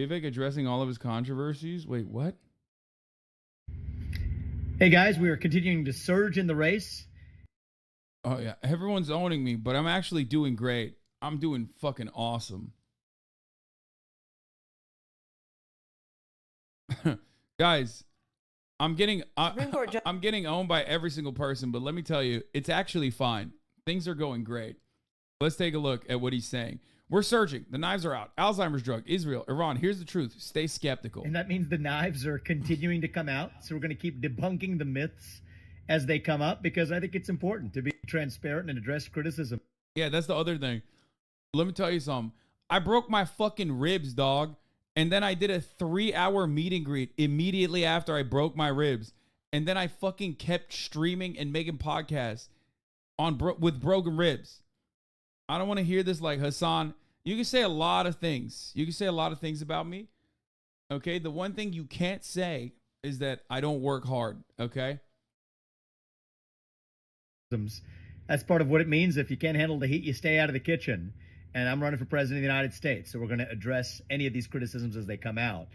Vivek addressing all of his controversies? Wait, what? Hey guys, we are continuing to surge in the race. Oh yeah, everyone's owning me, but I'm actually doing great. I'm doing fucking awesome. Guys, I'm getting I'm getting owned by every single person, but let me tell you, it's actually fine. Things are going great. Let's take a look at what he's saying. We're surging. The knives are out. Alzheimer's drug. Israel. Iran. Here's the truth. Stay skeptical. And that means the knives are continuing to come out. So we're going to keep debunking the myths as they come up because I think it's important to be transparent and address criticism. Yeah, that's the other thing. Let me tell you something. I broke my fucking ribs, dog. And then I did a 3-hour meet and greet immediately after I broke my ribs. And then I fucking kept streaming and making podcasts with broken ribs. I don't want to hear this like, Hasan, you can say a lot of things. You can say a lot of things about me. Okay? The one thing you can't say is that I don't work hard. Okay? That's part of what it means. If you can't handle the heat, you stay out of the kitchen. And I'm running for president of the United States. So we're going to address any of these criticisms as they come out.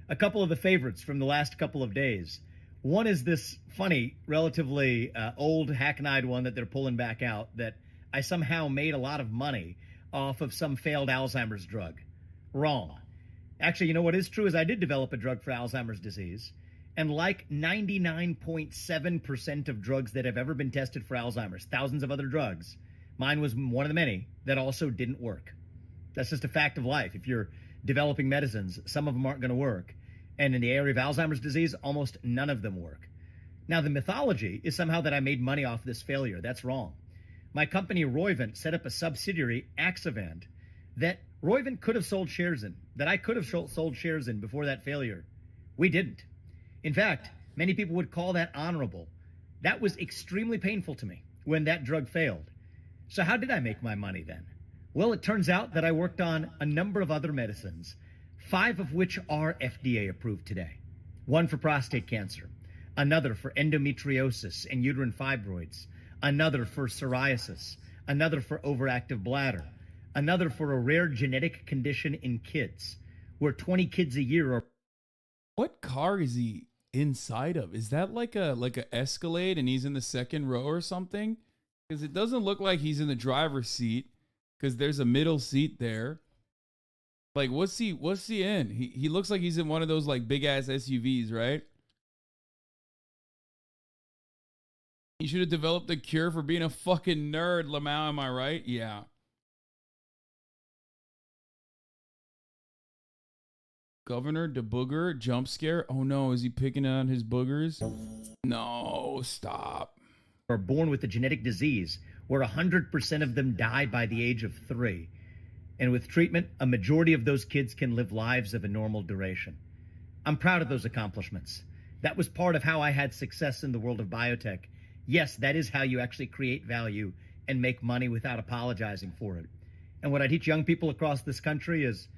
A couple of the favorites from the last couple of days. One is this funny, relatively old, hackneyed one that they're pulling back out that I somehow made a lot of money off of some failed Alzheimer's drug. Wrong. Actually, you know what is true is I did develop a drug for Alzheimer's disease. And like 99.7% of drugs that have ever been tested for Alzheimer's, thousands of other drugs, mine was one of the many that also didn't work. That's just a fact of life. If you're developing medicines, some of them aren't going to work. And in the area of Alzheimer's disease, almost none of them work. Now, the mythology is somehow that I made money off this failure. That's wrong. My company, Roivant, set up a subsidiary, Axovant, that Roivant could have sold shares in, that I could have sold shares in before that failure. We didn't. In fact, many people would call that honorable. That was extremely painful to me when that drug failed. So how did I make my money then? Well, it turns out that I worked on a number of other medicines, 5 of which are FDA approved today. One for prostate cancer, another for endometriosis and uterine fibroids, another for psoriasis, another for overactive bladder, another for a rare genetic condition in kids, where 20 kids a year are. What car is he inside of? Is that like a Escalade and he's in the second row or something? Because it doesn't look like he's in the driver's seat because there's a middle seat there. Like, what's he in? He looks like he's in one of those like big ass SUVs, right? He should have developed a cure for being a fucking nerd, Lamau, am I right? Yeah. Governor DeBooger, jump scare. Oh no, is he picking on his boogers? No, stop. Are born with a genetic disease where 100% of them die by the age of 3. And with treatment, a majority of those kids can live lives of a normal duration. I'm proud of those accomplishments. That was part of how I had success in the world of biotech. Yes, that is how you actually create value and make money without apologizing for it. And what I teach young people across this country is,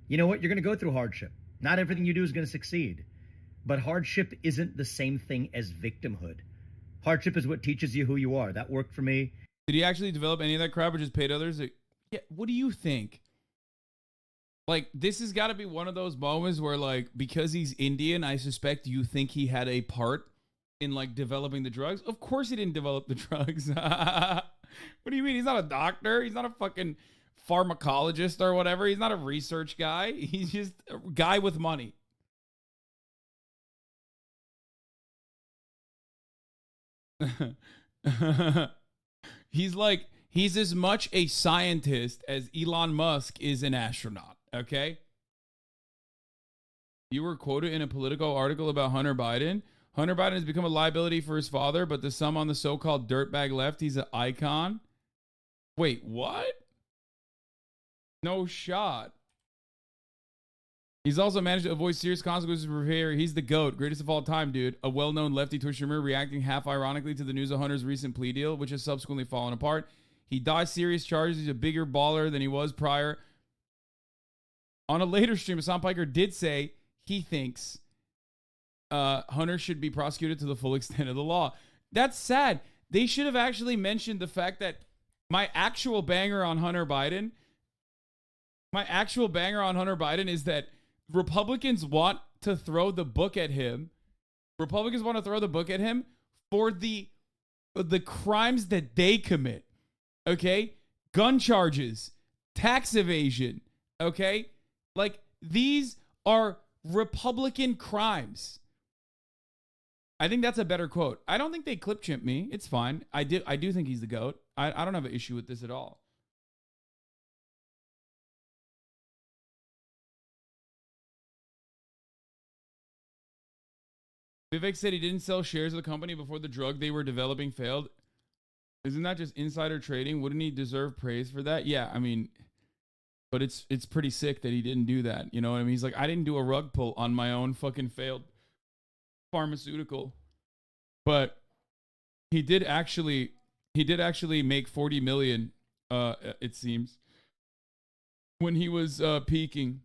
you know what? You're going to go through hardship. Not everything you do is going to succeed. But hardship isn't the same thing as victimhood. Hardship is what teaches you who you are. That worked for me. Did he actually develop any of that crap or just paid others? Yeah, what do you think? Like, this has got to be one of those moments where, like, because he's Indian, I suspect you think he had a part in, like, developing the drugs. Of course he didn't develop the drugs. What do you mean? He's not a doctor. He's not a fucking pharmacologist or whatever. He's not a research guy. He's just a guy with money. He's as much a scientist as Elon Musk is an astronaut, okay? You were quoted in a Politico article about Hunter Biden. Hunter Biden has become a liability for his father, but to some on the so-called dirtbag left, he's an icon. Wait, what? No shot. He's also managed to avoid serious consequences for behavior. He's the GOAT, greatest of all time, dude. A well-known lefty Twitch streamer reacting half ironically to the news of Hunter's recent plea deal, which has subsequently fallen apart. He dodged serious charges. He's a bigger baller than he was prior. On a later stream, Hassan Piker did say he thinks Hunter should be prosecuted to the full extent of the law. That's sad. They should have actually mentioned the fact that my actual banger on Hunter Biden is that Republicans want to throw the book at him. Republicans want to throw the book at him for the crimes that they commit. Okay? Gun charges, tax evasion. Okay? Like, these are Republican crimes. I think that's a better quote. I don't think they clip chimp me. It's fine. I do think he's the GOAT. I don't have an issue with this at all. Vivek said he didn't sell shares of the company before the drug they were developing failed. Isn't that just insider trading? Wouldn't he deserve praise for that? Yeah, I mean, but it's pretty sick that he didn't do that. You know what I mean? He's like, I didn't do a rug pull on my own fucking failed pharmaceutical. But he did actually make 40 million, it seems, when he was peaking.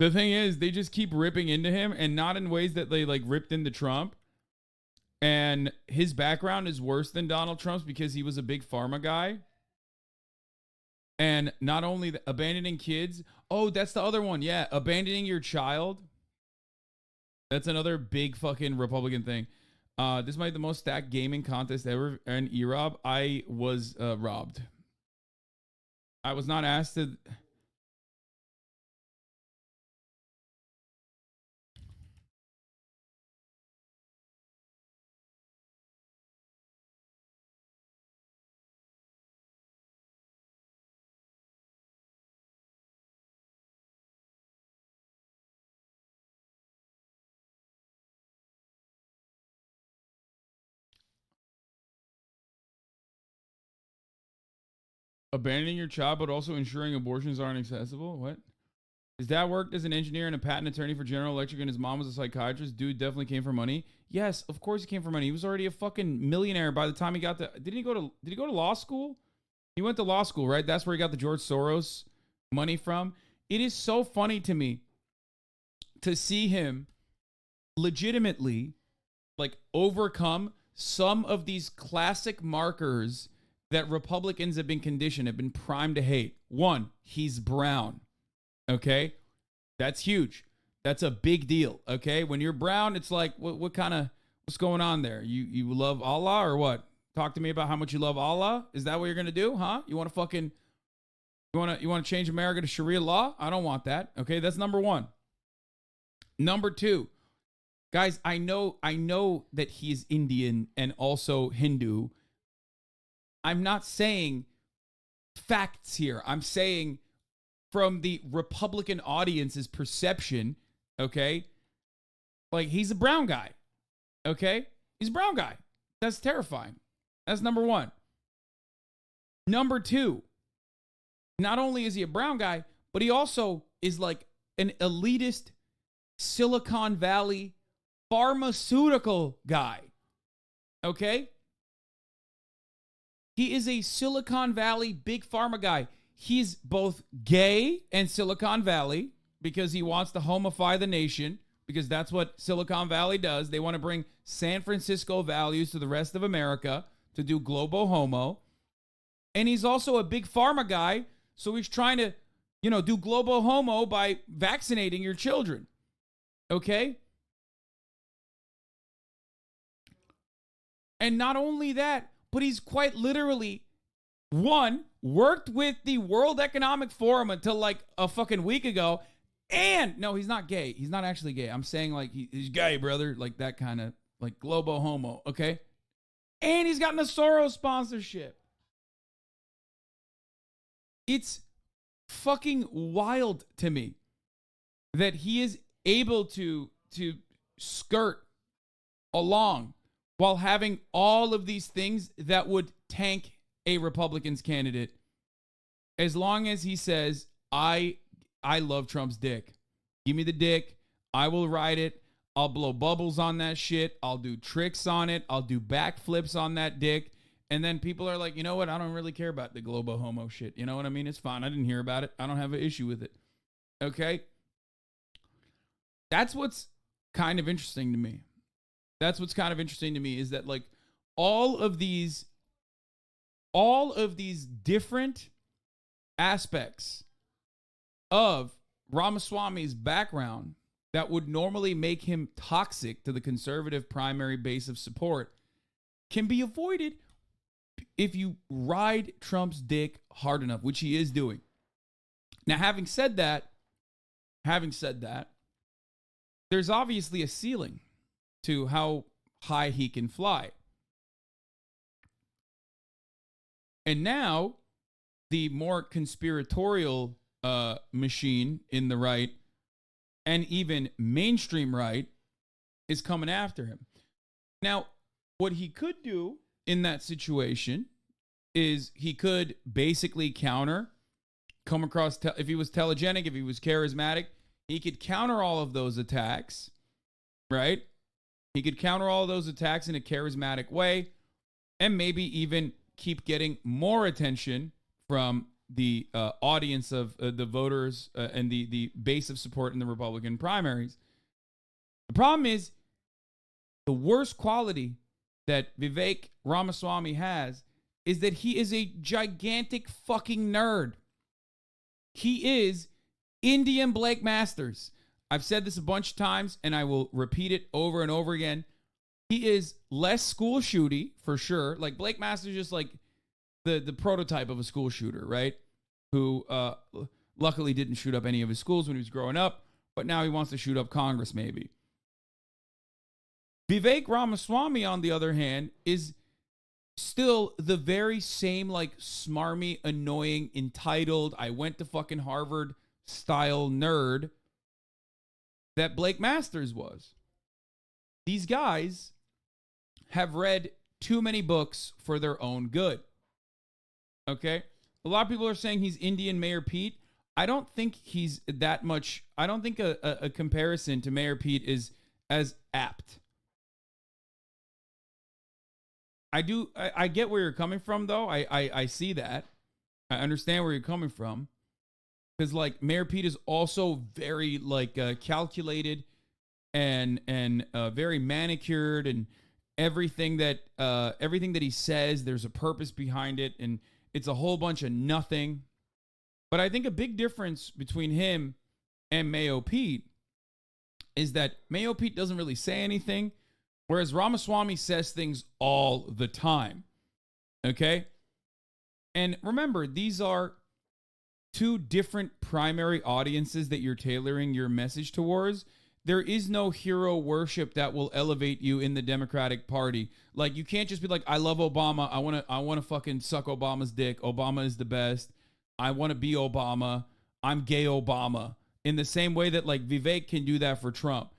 The thing is, they just keep ripping into him, and not in ways that they like ripped into Trump. And his background is worse than Donald Trump's because he was a big pharma guy. And not only abandoning kids. Oh, that's the other one. Yeah, abandoning your child. That's another big fucking Republican thing. This might be the most stacked gaming contest ever. And E-Rob, I was robbed. I was not asked to... Abandoning your child, but also ensuring abortions aren't accessible? What? His dad worked as an engineer and a patent attorney for General Electric, and his mom was a psychiatrist. Dude definitely came for money. Yes, of course he came for money. He was already a fucking millionaire by the time he got to... Did he go to law school? He went to law school, right? That's where he got the George Soros money from. It is so funny to me to see him legitimately like overcome some of these classic markers that Republicans have been conditioned, have been primed to hate. One, he's brown. Okay? That's huge. That's a big deal. Okay? When you're brown, it's like, what's going on there? You love Allah or what? Talk to me about how much you love Allah. Is that what you're gonna do? Huh? You want to change America to Sharia law? I don't want that. Okay? That's number one. Number two, guys, I know that he's Indian and also Hindu. I'm not saying facts here. I'm saying from the Republican audience's perception, okay? Like, he's a brown guy, okay? He's a brown guy. That's terrifying. That's number one. Number two, not only is he a brown guy, but he also is like an elitist Silicon Valley pharmaceutical guy, okay? He is a Silicon Valley big pharma guy. He's both gay and Silicon Valley because he wants to homify the nation, because that's what Silicon Valley does. They want to bring San Francisco values to the rest of America to do global homo. And he's also a big pharma guy, so he's trying to, do global homo by vaccinating your children. Okay? And not only that, but he's quite literally, one, worked with the World Economic Forum until like a fucking week ago. And no, he's not gay. He's not actually gay. I'm saying like he's gay, brother. Like that kind of like globo homo. Okay. And he's gotten a Soros sponsorship. It's fucking wild to me that he is able to skirt along while having all of these things that would tank a Republican's candidate, as long as he says, I love Trump's dick. Give me the dick. I will ride it. I'll blow bubbles on that shit. I'll do tricks on it. I'll do backflips on that dick. And then people are like, you know what? I don't really care about the globo homo shit. You know what I mean? It's fine. I didn't hear about it. I don't have an issue with it. Okay? That's what's kind of interesting to me. That's what's kind of interesting to me is that like all of these different aspects of Ramaswamy's background that would normally make him toxic to the conservative primary base of support can be avoided if you ride Trump's dick hard enough, which he is doing. Now, having said that, there's obviously a ceiling to how high he can fly. And now, the more conspiratorial machine in the right and even mainstream right is coming after him. Now, what he could do in that situation is he could basically come across, if he was telegenic, if he was charismatic, he could counter all of those attacks, right? He could counter all of those attacks in a charismatic way and maybe even keep getting more attention from the audience of the voters and the base of support in the Republican primaries. The problem is the worst quality that Vivek Ramaswamy has is that he is a gigantic fucking nerd. He is Indian Blake Masters. I've said this a bunch of times and I will repeat it over and over again. He is less school shooty for sure. Like Blake Masters is just like the prototype of a school shooter, right? Who luckily didn't shoot up any of his schools when he was growing up, but now he wants to shoot up Congress maybe. Vivek Ramaswamy, on the other hand, is still the very same like smarmy, annoying, entitled, I went to fucking Harvard style nerd that Blake Masters was. These guys have read too many books for their own good. Okay? A lot of people are saying he's Indian Mayor Pete. I don't think he's that much. I don't think a comparison to Mayor Pete is as apt. I get where you're coming from, though. I see that. I understand where you're coming from. Because, like, Mayor Pete is also very, like, calculated and very manicured, and everything that he says, there's a purpose behind it, and it's a whole bunch of nothing. But I think a big difference between him and Mayo Pete is that Mayo Pete doesn't really say anything, whereas Ramaswamy says things all the time. Okay? And remember, these are two different primary audiences that you're tailoring your message towards. There is no hero worship that will elevate you in the Democratic Party. Like, you can't just be like, I love Obama. I want to fucking suck Obama's dick. Obama is the best. I want to be Obama. I'm gay Obama. In the same way that, like, Vivek can do that for Trump.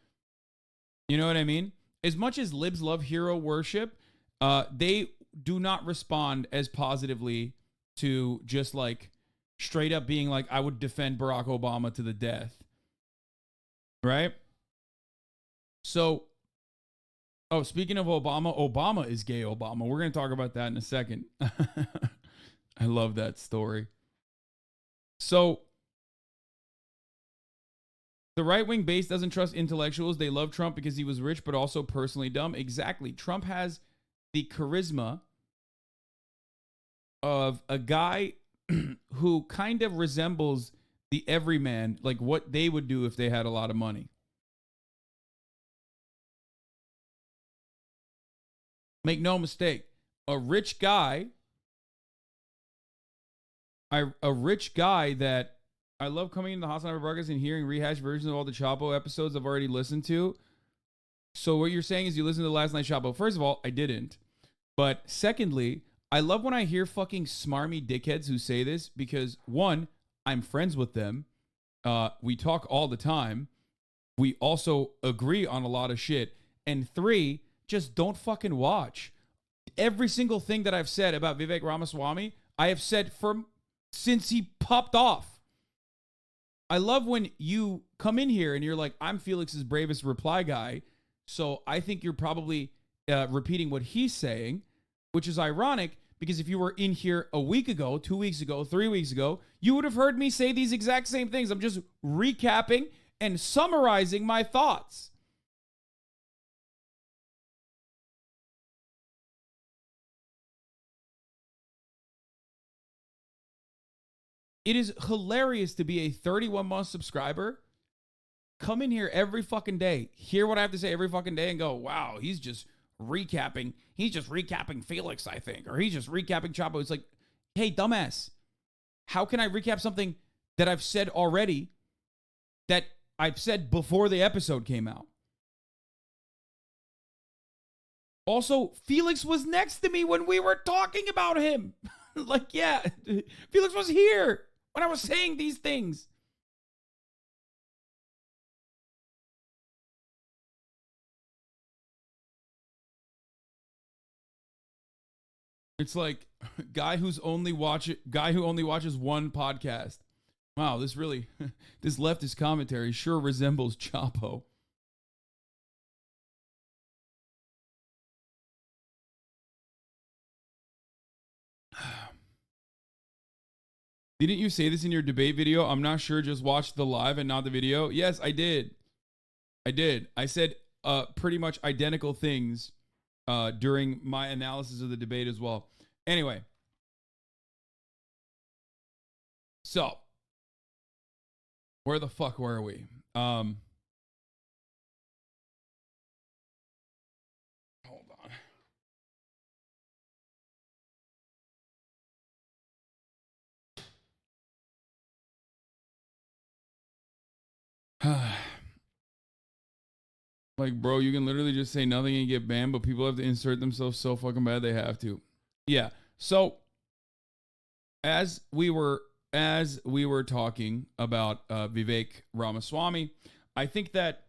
You know what I mean? As much as libs love hero worship, they do not respond as positively to just, like, straight up being like, I would defend Barack Obama to the death. Right? So, speaking of Obama, Obama is gay Obama. We're going to talk about that in a second. I love that story. So, the right-wing base doesn't trust intellectuals. They love Trump because he was rich, but also personally dumb. Exactly. Trump has the charisma of a guy who kind of resembles the everyman, like what they would do if they had a lot of money. Make no mistake, a rich guy that I love coming into the HasanAbi broadcast and hearing rehashed versions of all the Chapo episodes I've already listened to. So what you're saying is you listened to last night's Chapo. First of all, I didn't. But secondly, I love when I hear fucking smarmy dickheads who say this because, one, I'm friends with them. We talk all the time. We also agree on a lot of shit. And three, just don't fucking watch. Every single thing that I've said about Vivek Ramaswamy, I have said since he popped off. I love when you come in here and you're like, I'm Felix's bravest reply guy. So I think you're probably repeating what he's saying, which is ironic because if you were in here a week ago, 2 weeks ago, 3 weeks ago, you would have heard me say these exact same things. I'm just recapping and summarizing my thoughts. It is hilarious to be a 31-month subscriber, come in here every fucking day, hear what I have to say every fucking day, and go, wow, he's just recapping Felix, I think, or he's just recapping Chapo. It's like, hey, dumbass, how can I recap something that I've said already, that I've said before the episode came out? Also, Felix was next to me when we were talking about him. Like, yeah, Felix was here when I was saying these things. It's like guy who only watches one podcast. Wow, this leftist commentary sure resembles Chapo. Didn't you say this in your debate video? I'm not sure, just watch the live and not the video. Yes, I did. I said pretty much identical things during my analysis of the debate as well. Anyway. So, where the fuck were we? Hold on. Like, bro, you can literally just say nothing and get banned, but people have to insert themselves so fucking bad they have to. Yeah. So, as we were talking about Vivek Ramaswamy, I think that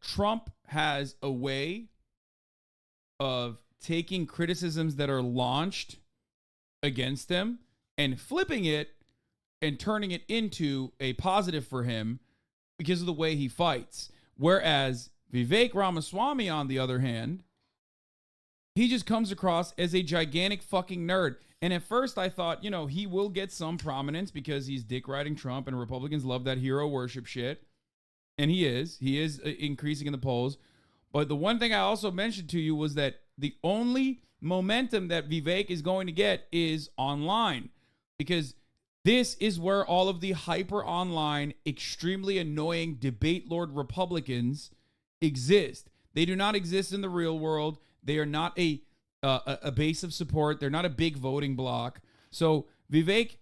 Trump has a way of taking criticisms that are launched against him and flipping it and turning it into a positive for him because of the way he fights. Whereas Vivek Ramaswamy, on the other hand, he just comes across as a gigantic fucking nerd. And at first I thought, he will get some prominence because he's dick riding Trump and Republicans love that hero worship shit. And he is increasing in the polls. But the one thing I also mentioned to you was that the only momentum that Vivek is going to get is online, because this is where all of the hyper online, extremely annoying debate lord Republicans exist. They do not exist in the real world. They are not a base of support. They're not a big voting bloc. So Vivek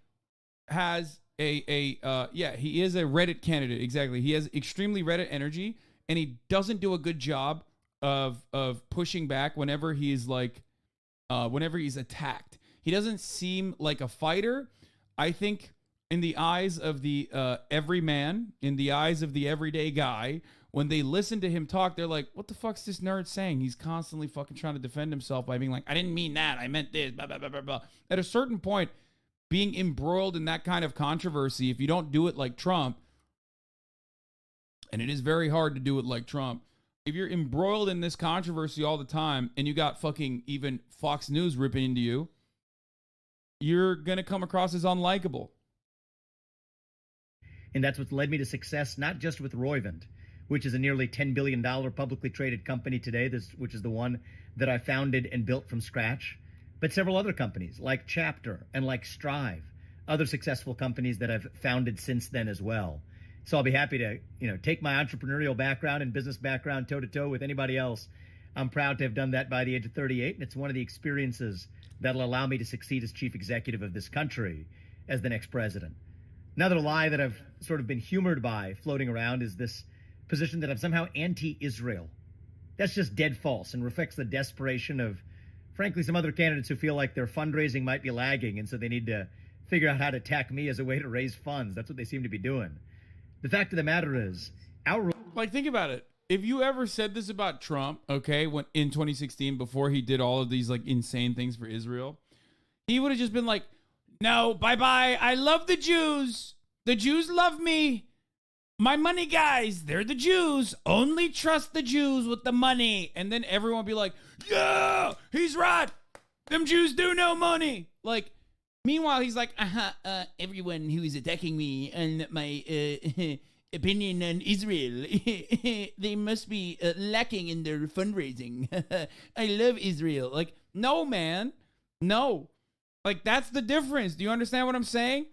has he is a Reddit candidate. Exactly. He has extremely Reddit energy, and he doesn't do a good job of pushing back whenever he's attacked. He doesn't seem like a fighter. I think in the eyes of the everyman, in the eyes of the everyday guy, when they listen to him talk, they're like, what the fuck's this nerd saying? He's constantly fucking trying to defend himself by being like, I didn't mean that. I meant this, blah, blah, blah, blah, blah. At a certain point, being embroiled in that kind of controversy, if you don't do it like Trump, and it is very hard to do it like Trump, if you're embroiled in this controversy all the time and you got fucking even Fox News ripping into you, you're going to come across as unlikable. And that's what's led me to success, not just with Roivant, which is a nearly $10 billion publicly traded company today, which is the one that I founded and built from scratch, but several other companies like Chapter and like Strive, other successful companies that I've founded since then as well. So I'll be happy to, take my entrepreneurial background and business background toe-to-toe with anybody else. I'm proud to have done that by the age of 38, and it's one of the experiences that'll allow me to succeed as chief executive of this country as the next president. Another lie that I've sort of been humored by floating around is this position that I'm somehow anti-Israel. That's just dead false and reflects the desperation of, frankly, some other candidates who feel like their fundraising might be lagging, and so they need to figure out how to attack me as a way to raise funds. That's what they seem to be doing. The fact of the matter is, think about it. If you ever said this about Trump, okay, when in 2016, before he did all of these insane things for Israel, he would have just been like, no, bye-bye. I love the Jews. The Jews love me. My money guys, they're the Jews. Only trust the Jews with the money. And then everyone would be like, yeah, he's right. Them Jews do know money. Meanwhile, he's like, everyone who is attacking me and my opinion on Israel, they must be lacking in their fundraising. I love Israel. No, man. No. Like, that's the difference. Do you understand what I'm saying?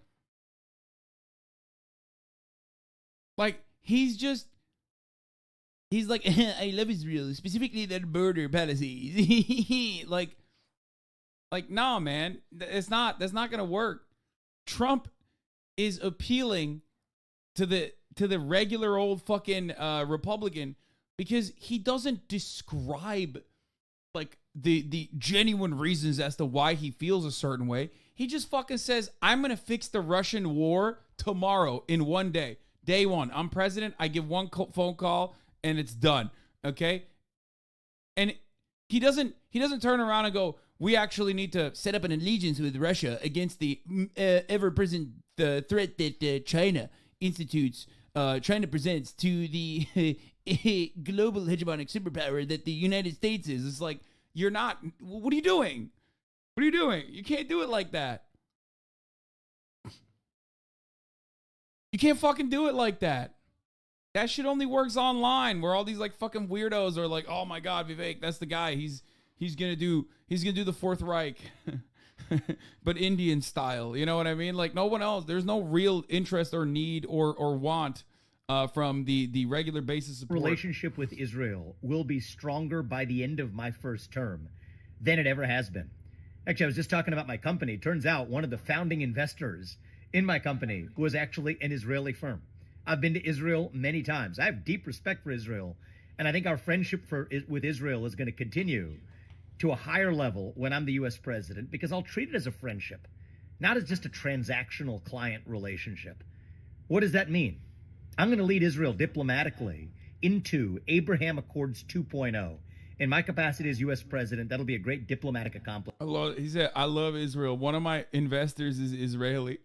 Like, he's like, I love Israel, specifically their border policies. like, no, man, that's not gonna work. Trump is appealing to the regular old fucking Republican because he doesn't describe like the genuine reasons as to why he feels a certain way. He just fucking says, I'm gonna fix the Russian war tomorrow in one day. Day one, I'm president. I give one phone call and it's done. Okay, and he doesn't turn around and go, we actually need to set up an allegiance with Russia against the ever-present threat that China presents to the global hegemonic superpower that the United States is. It's like, you're not. What are you doing? What are you doing? You can't do it like that. You can't fucking do it like that. That shit only works online, where all these like fucking weirdos are like, oh my God, Vivek, that's the guy. He's gonna do the Fourth Reich, but Indian style. You know what I mean? Like, no one else. There's no real interest or need or want from the regular basis support. Relationship with Israel will be stronger by the end of my first term than it ever has been. Actually, I was just talking about my company. Turns out one of the founding investors in my company was actually an Israeli firm. I've been to Israel many times. I have deep respect for Israel, and I think our friendship with Israel is going to continue to a higher level when I'm the U.S. president, because I'll treat it as a friendship, not as just a transactional client relationship. What does that mean? I'm going to lead Israel diplomatically into Abraham Accords 2.0. In my capacity as U.S. president, that'll be a great diplomatic accomplishment. He said, I love Israel. One of my investors is Israeli.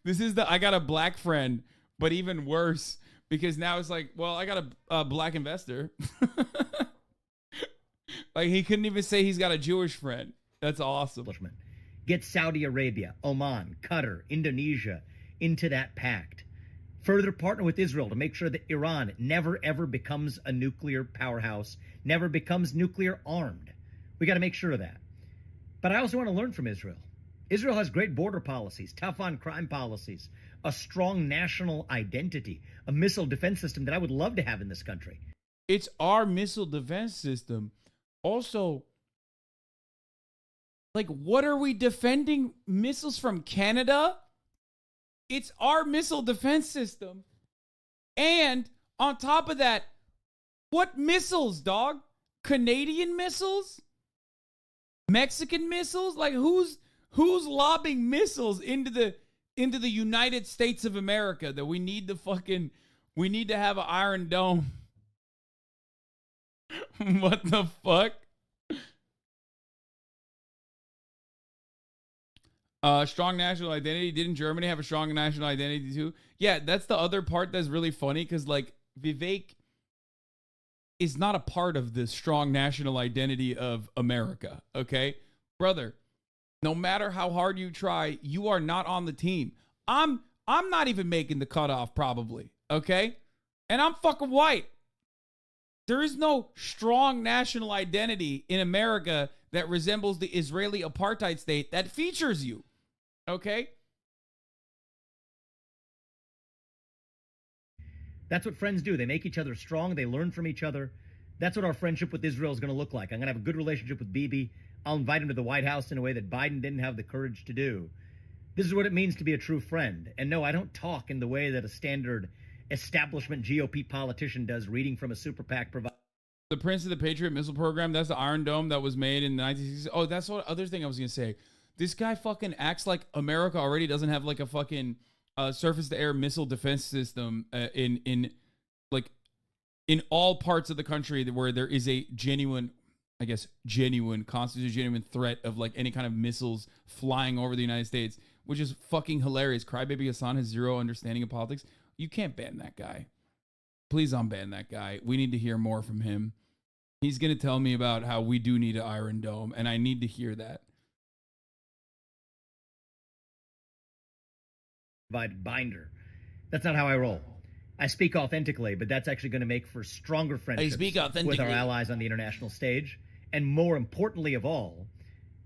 I got a black friend, but even worse, because now it's like, well, I got a black investor. Like, he couldn't even say he's got a Jewish friend. That's awesome. Get Saudi Arabia, Oman, Qatar, Indonesia into that pact. Further partner with Israel to make sure that Iran never, ever becomes a nuclear powerhouse, never becomes nuclear armed. We got to make sure of that. But I also want to learn from Israel. Israel has great border policies, tough on crime policies, a strong national identity, a missile defense system that I would love to have in this country. It's our missile defense system. Also, like, what are we defending missiles from Canada? It's our missile defense system. And on top of that, what missiles, dog? Canadian missiles? Mexican missiles? Like, who's lobbing missiles into the United States of America that we need to have an Iron Dome? What the fuck? Strong national identity. Didn't Germany have a strong national identity too? Yeah, that's the other part that's really funny, because like, Vivek is not a part of the strong national identity of America. Okay, brother, no matter how hard you try, you are not on the team. I'm not even making the cutoff probably. Okay, and I'm fucking white. There is no strong national identity in America that resembles the Israeli apartheid state that features you. Okay? That's what friends do. They make each other strong. They learn from each other. That's what our friendship with Israel is going to look like. I'm going to have a good relationship with Bibi. I'll invite him to the White House in a way that Biden didn't have the courage to do. This is what it means to be a true friend. And no, I don't talk in the way that a standard establishment GOP politician does, reading from a super PAC provider. The Prince of the Patriot missile program, that's the Iron Dome that was made in the 1960s. Oh, that's what other thing I was going to say. This guy fucking acts like America already doesn't have like a fucking surface-to-air missile defense system in all parts of the country where there is a genuine constitutional genuine threat of like any kind of missiles flying over the United States, which is fucking hilarious. Crybaby Hassan has zero understanding of politics. You can't ban that guy. Please unban that guy. We need to hear more from him. He's going to tell me about how we do need an Iron Dome, and I need to hear that. Binder. That's not how I roll. I speak authentically, but that's actually going to make for stronger friendships with our allies on the international stage. And more importantly of all,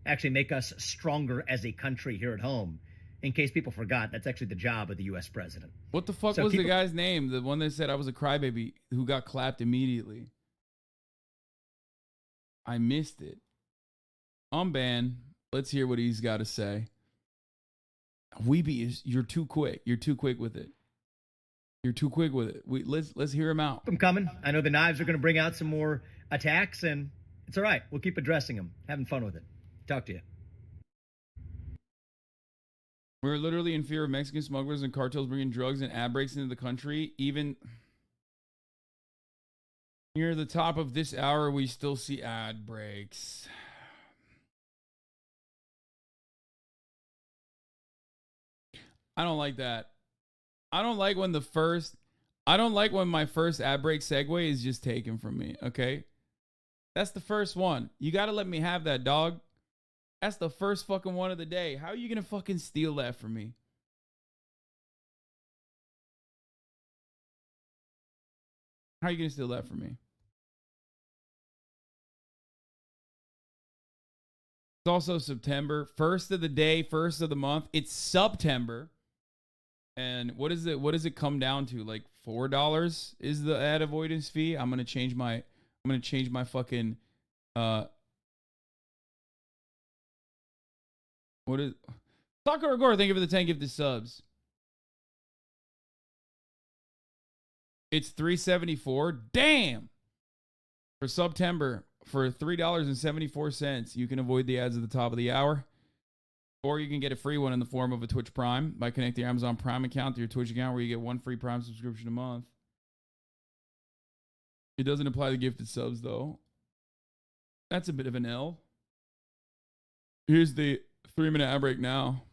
actually make us stronger as a country here at home. In case people forgot, that's actually the job of the U.S. president. What the fuck was the guy's name? The one that said I was a crybaby who got clapped immediately. I missed it. Unban. Let's hear what he's got to say. Weeby, you're too quick. You're too quick with it. You're too quick with it. Let's hear him out. I'm coming. I know the knives are going to bring out some more attacks, and it's all right. We'll keep addressing them, having fun with it. Talk to you. We're literally in fear of Mexican smugglers and cartels bringing drugs and ad breaks into the country. Even near the top of this hour, we still see ad breaks. I don't like that. I don't like when my first ad break segue is just taken from me, okay? That's the first one. You got to let me have that, dog. That's the first fucking one of the day. How are you going to fucking steal that from me? How are you going to steal that from me? It's also September. First of the day, first of the month. It's September. And what is it? What does it come down to? Like $4 is the ad avoidance fee. I'm gonna change my fucking what is Soccer Gore, thank you for the 10 gifted subs. It's $3.74. Damn. For September, for $3.74, you can avoid the ads at the top of the hour. Or you can get a free one in the form of a Twitch Prime by connecting your Amazon Prime account to your Twitch account, where you get one free Prime subscription a month. It doesn't apply to gifted subs, though. That's a bit of an L. Here's the 3-minute ad break now.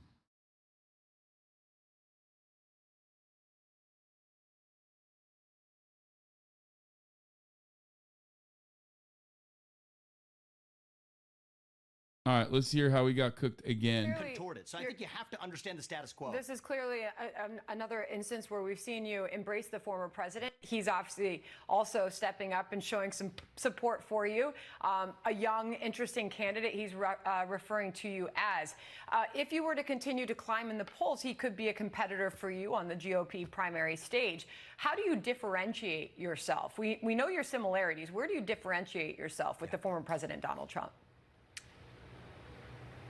All right, let's hear how we got cooked again. Contorted. So I think you have to understand the status quo. This is clearly another instance where we've seen you embrace the former president. He's obviously also stepping up and showing some support for you. A young, interesting candidate he's referring to you as. If you were to continue to climb in the polls, he could be a competitor for you on the GOP primary stage. How do you differentiate yourself? We know your similarities. Where do you differentiate yourself with the former president, Donald Trump?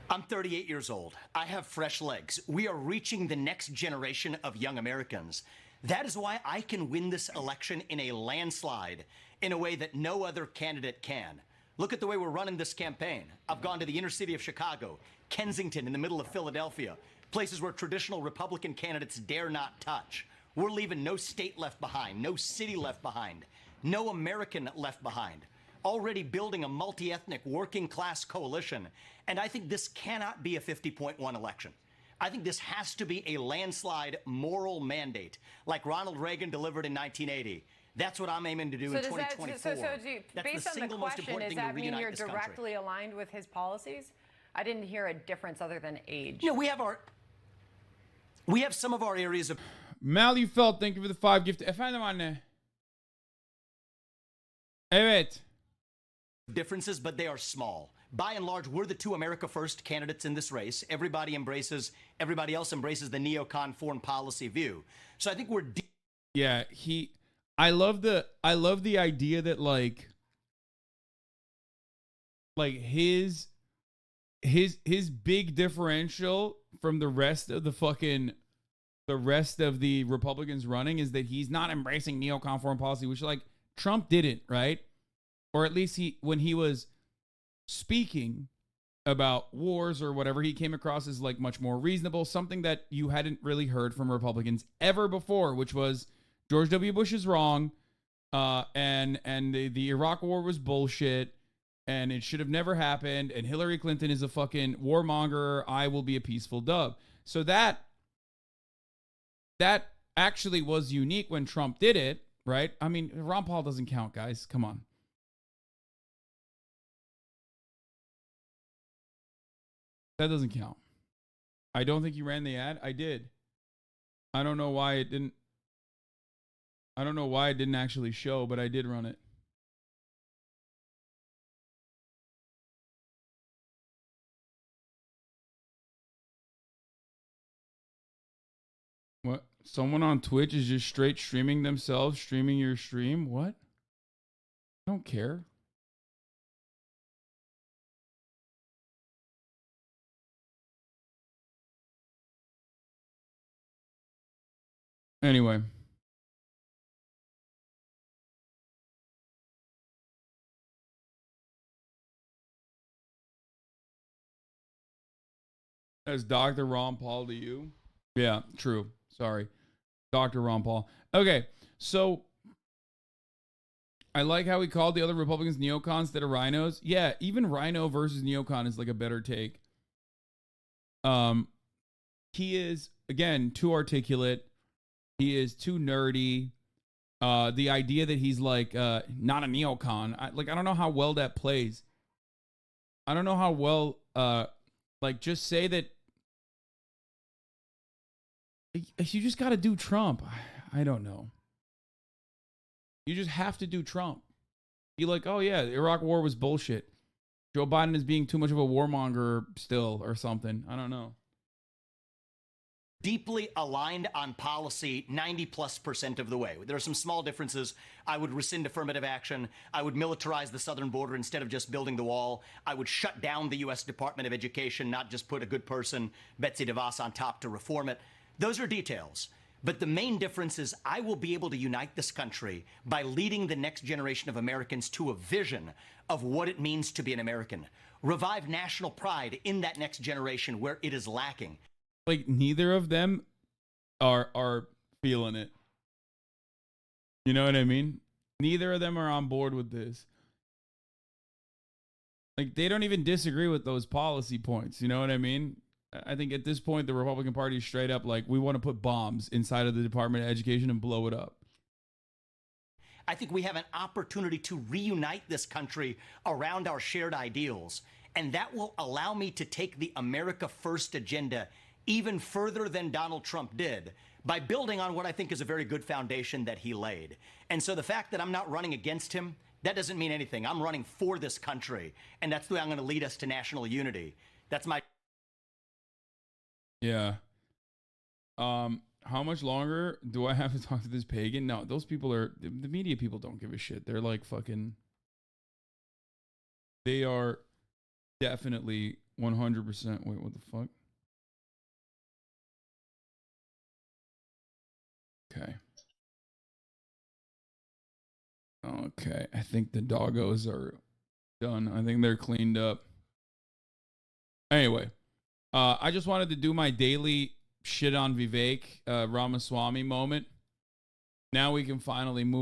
I'm 38 years old. I have fresh legs. We are reaching the next generation of young Americans. That is why I can win this election in a landslide in a way that no other candidate can. Look at the way we're running this campaign. I've gone to the inner city of Chicago, Kensington in the middle of Philadelphia, places where traditional Republican candidates dare not touch. We're leaving no state left behind, no city left behind, no American left behind. Already building a multi-ethnic working class coalition. And I think this cannot be a 50.1 election. I think this has to be a landslide moral mandate, like Ronald Reagan delivered in 1980. That's what I'm aiming to do in 2024. Based on the question, does that mean you're directly aligned with his policies? I didn't hear a difference other than age. You know, we have some of our areas of... Mal, felt, thank you for the 5 gift. Efendim anne. Evet. Differences, but they are small. By and large, we're the two America First candidates in this race. Everybody else embraces the neocon foreign policy view. So I think we're... Yeah, I love the idea that like his big differential from the rest of the Republicans running is that he's not embracing neocon foreign policy, which like Trump didn't, right? Or at least when he was speaking about wars or whatever, he came across as like much more reasonable, something that you hadn't really heard from Republicans ever before, which was George W. Bush is wrong, and the Iraq war was bullshit, and it should have never happened, and Hillary Clinton is a fucking warmonger, I will be a peaceful dove. So that actually was unique when Trump did it, right? I mean, Ron Paul doesn't count, guys. Come on. That doesn't count. I don't think you ran the ad. I did. I don't know why it didn't actually show, but I did run it. Someone on Twitch is just straight streaming themselves, streaming your stream. What? I don't care. Anyway. That's Dr. Ron Paul to you? Yeah, true. Sorry. Dr. Ron Paul. Okay, so I like how he called the other Republicans neocons instead of rhinos. Yeah, even rhino versus neocon is like a better take. He is, again, too articulate. He is too nerdy. The idea that he's like not a neocon, I don't know how well that plays. I don't know how well like just say that you just got to do Trump. I don't know. You just have to do Trump. You're like, oh yeah, the Iraq war was bullshit. Joe Biden is being too much of a warmonger still or something. I don't know. Deeply aligned on policy 90+% of the way. There are some small differences. I would rescind affirmative action. I would militarize the southern border instead of just building the wall. I would shut down the U.S. Department of Education, not just put a good person, Betsy DeVos, on top to reform it. Those are details. But the main difference is I will be able to unite this country by leading the next generation of Americans to a vision of what it means to be an American. Revive national pride in that next generation where it is lacking. Like neither of them are feeling it. You know what I mean? Neither of them are on board with this. Like they don't even disagree with those policy points. You know what I mean? I think at this point, the Republican Party is straight up like, we want to put bombs inside of the Department of Education and blow it up. I think we have an opportunity to reunite this country around our shared ideals. And that will allow me to take the America First agenda even further than Donald Trump did by building on what I think is a very good foundation that he laid. And so the fact that I'm not running against him, that doesn't mean anything. I'm running for this country. And that's the way I'm going to lead us to national unity. That's my... Yeah. How much longer do I have to talk to this pagan? No, those people are, the media people don't give a shit. They're like fucking, they are definitely 100%. Wait, what the fuck? Okay. Okay. I think the doggos are done. I think they're cleaned up. Anyway, I just wanted to do my daily shit on Vivek Ramaswamy moment. Now we can finally move